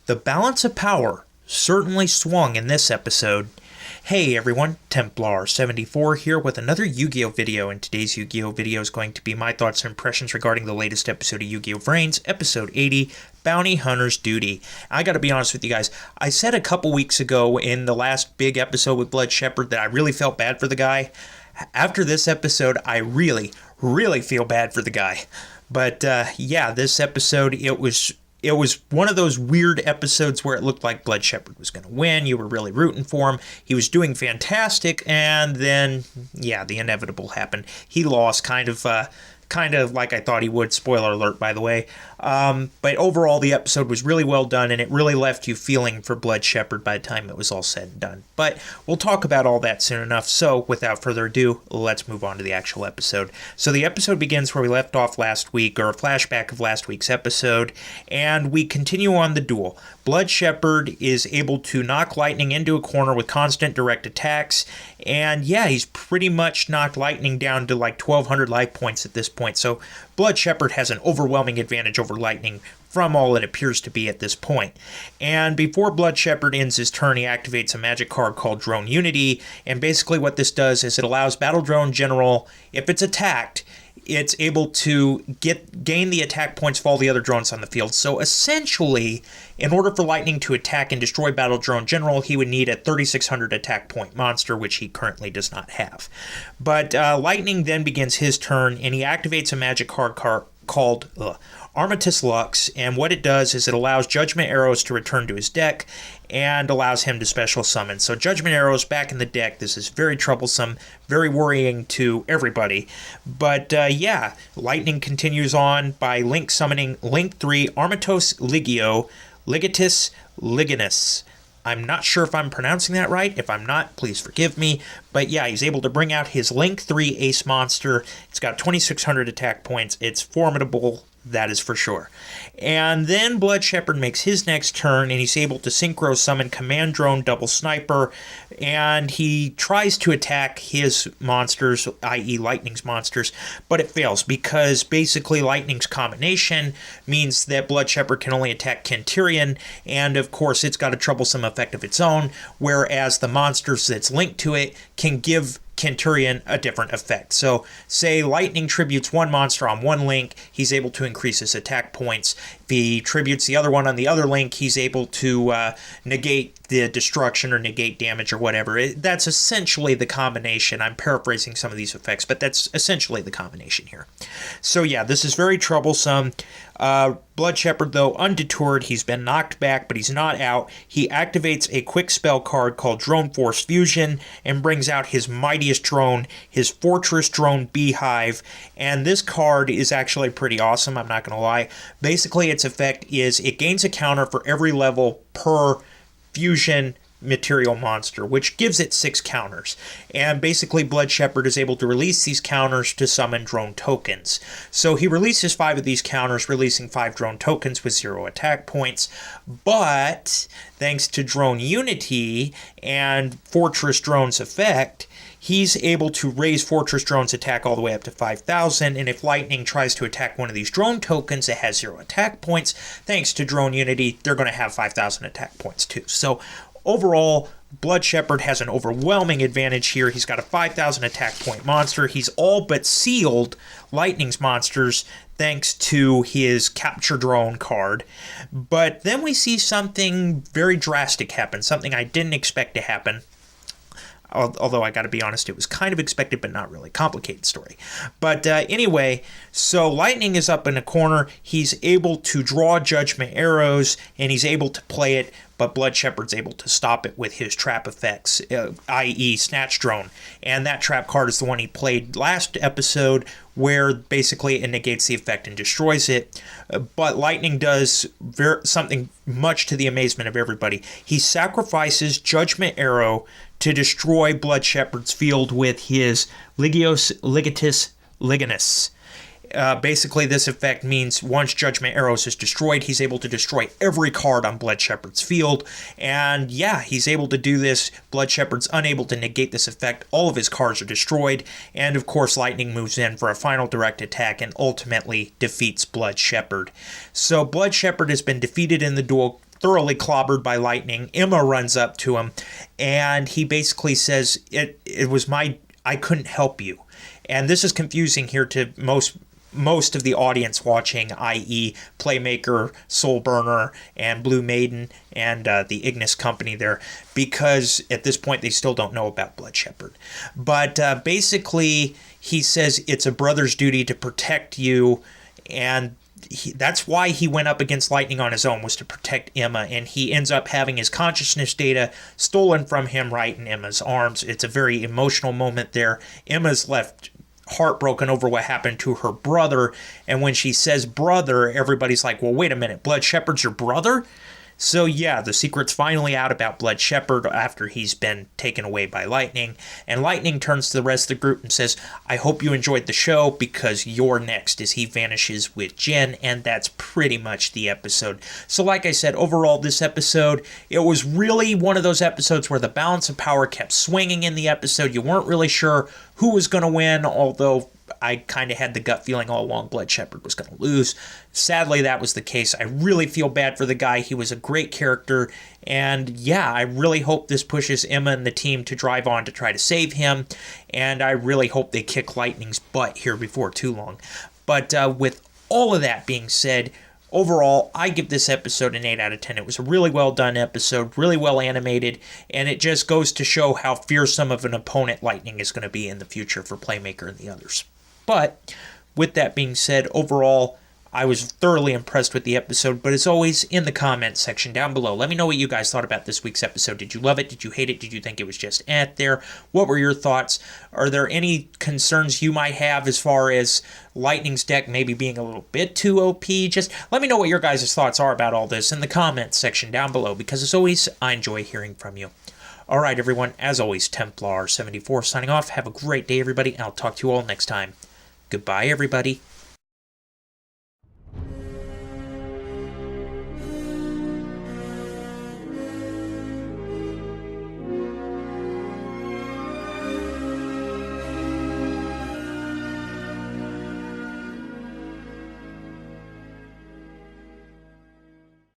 The balance of power certainly swung in this episode. Hey everyone, Templar74 here with another Yu-Gi-Oh video, and today's Yu-Gi-Oh video is going to be my thoughts and impressions regarding the latest episode of Yu-Gi-Oh VRAINS, episode 80, Bounty Hunter's Duty. I gotta be honest with you guys, I said a couple weeks ago in the last big episode with Blood Shepherd that I really felt bad for the guy. After this episode, I really feel bad for the guy. But yeah, this episode, it was one of those weird episodes where it looked like Blood Shepherd was going to win. You were really rooting for him. He was doing fantastic, and then, yeah, the inevitable happened. He lost kind of like I thought he would. Spoiler alert, by the way. But overall, the episode was really well done, and it really left you feeling for Blood Shepherd by the time it was all said and done. But we'll talk about all that soon enough, so without further ado, let's move on to the actual episode. So the episode begins where we left off last week, or a flashback of last week's episode, and we continue on the duel. Blood Shepherd is able to knock Lightning into a corner with constant direct attacks, and yeah, he's pretty much knocked Lightning down to like 1,200 life points at this point, so Blood Shepherd has an overwhelming advantage over Lightning from all it appears to be at this point. And before Blood Shepherd ends his turn, he activates a magic card called Drone Unity, and basically what this does is it allows Battle Drone General, if it's attacked, it's able to gain the attack points of all the other drones on the field. So essentially, in order for Lightning to attack and destroy Battle Drone General, he would need a 3,600 attack point monster, which he currently does not have. But Lightning then begins his turn, and he activates a magic card called Armistice Lux, and what it does is it allows Judgment Arrows to return to his deck and allows him to special summon. So Judgment Arrows back in the deck. This is very troublesome, very worrying to everybody. But yeah, Lightning continues on by Link summoning Link 3 Armistice Ligio Ligatus Liganus. I'm not sure if I'm pronouncing that right. If I'm not, please forgive me. But yeah, he's able to bring out his Link 3 Ace Monster. It's got 2,600 attack points. It's formidable, that is for sure. And then Blood Shepherd makes his next turn, and he's able to Synchro Summon Command Drone Double Sniper, and he tries to attack his monsters, i.e. Lightning's monsters, but it fails because basically Lightning's combination means that Blood Shepherd can only attack Kenterian, and of course it's got a troublesome effect of its own, whereas the monsters that's linked to it can give Kenterian a different effect. So say Lightning tributes one monster on one link, he's able to increase his attack points. If he tributes the other one on the other link, he's able to negate the destruction or negate damage or whatever. That's essentially the combination. I'm paraphrasing some of these effects, but that's essentially the combination here. So yeah, this is very troublesome. Blood Shepherd, though, undeterred, he's been knocked back, but he's not out. He activates a quick spell card called Drone Force Fusion and brings out his mightiest drone, his Fortress Drone Beehive, and this card is actually pretty awesome, I'm not going to lie. Basically, its effect is it gains a counter for every level per fusion material monster, which gives it 6 counters. And basically Blood Shepherd is able to release these counters to summon drone tokens. So he releases 5 of these counters, releasing 5 drone tokens with 0 attack points. But thanks to Drone Unity and Fortress Drone's effect, he's able to raise Fortress Drone's attack all the way up to 5,000, and if Lightning tries to attack one of these drone tokens that has 0 attack points, thanks to Drone Unity, they're going to have 5,000 attack points too. So overall, Blood Shepherd has an overwhelming advantage here. He's got a 5,000 attack point monster. He's all but sealed Lightning's monsters thanks to his Capture Drone card. But then we see something very drastic happen, something I didn't expect to happen. Although I gotta be honest, it was kind of expected, but not really. Complicated story. But anyway, so Lightning is up in a corner. He's able to draw Judgment Arrows, and he's able to play it, but Blood Shepherd's able to stop it with his trap effects, i.e. Snatch Drone. And that trap card is the one he played last episode, where basically it negates the effect and destroys it. But Lightning does something much to the amazement of everybody. He sacrifices Judgment Arrow to destroy Blood Shepherd's field with his Ligatus Liganus. Basically, this effect means once Judgment Arrows is destroyed, he's able to destroy every card on Blood Shepherd's field. And yeah, he's able to do this. Blood Shepherd's unable to negate this effect. All of his cards are destroyed. And of course, Lightning moves in for a final direct attack and ultimately defeats Blood Shepherd. So Blood Shepherd has been defeated in the duel thoroughly clobbered by lightning. Emma runs up to him, and he basically says, it was I couldn't help you. And this is confusing here to most of the audience watching, i.e. Playmaker, Soulburner, and Blue Maiden, and the Ignis Company there, because at this point they still don't know about Blood Shepherd. But basically, he says it's a brother's duty to protect you, and that's why he went up against lightning on his own, was to protect Emma, and he ends up having his consciousness data stolen from him right in Emma's arms. It's a very emotional moment there. Emma's left heartbroken over what happened to her brother, and when she says brother, everybody's like, well, wait a minute, Blood Shepherd's your brother? So yeah, the secret's finally out about Blood Shepherd after he's been taken away by Lightning, and Lightning turns to the rest of the group and says, I hope you enjoyed the show, because you're next, as he vanishes with Jen, and that's pretty much the episode. So like I said, overall, this episode, it was really one of those episodes where the balance of power kept swinging in the episode. You weren't really sure who was going to win, although I kind of had the gut feeling all along Blood Shepherd was going to lose. Sadly, that was the case. I really feel bad for the guy. He was a great character. And yeah, I really hope this pushes Emma and the team to drive on to try to save him. And I really hope they kick Lightning's butt here before too long. But with all of that being said, overall, I give this episode an 8 out of 10. It was a really well done episode, really well animated, and it just goes to show how fearsome of an opponent Lightning is going to be in the future for Playmaker and the others. But with that being said, overall, I was thoroughly impressed with the episode, but as always, in the comments section down below, let me know what you guys thought about this week's episode. Did you love it? Did you hate it? Did you think it was just there? What were your thoughts? Are there any concerns you might have as far as Lightning's deck maybe being a little bit too OP? Just let me know what your guys' thoughts are about all this in the comments section down below, because as always, I enjoy hearing from you. Alright everyone, as always, Templar74 signing off. Have a great day everybody, and I'll talk to you all next time. Goodbye everybody.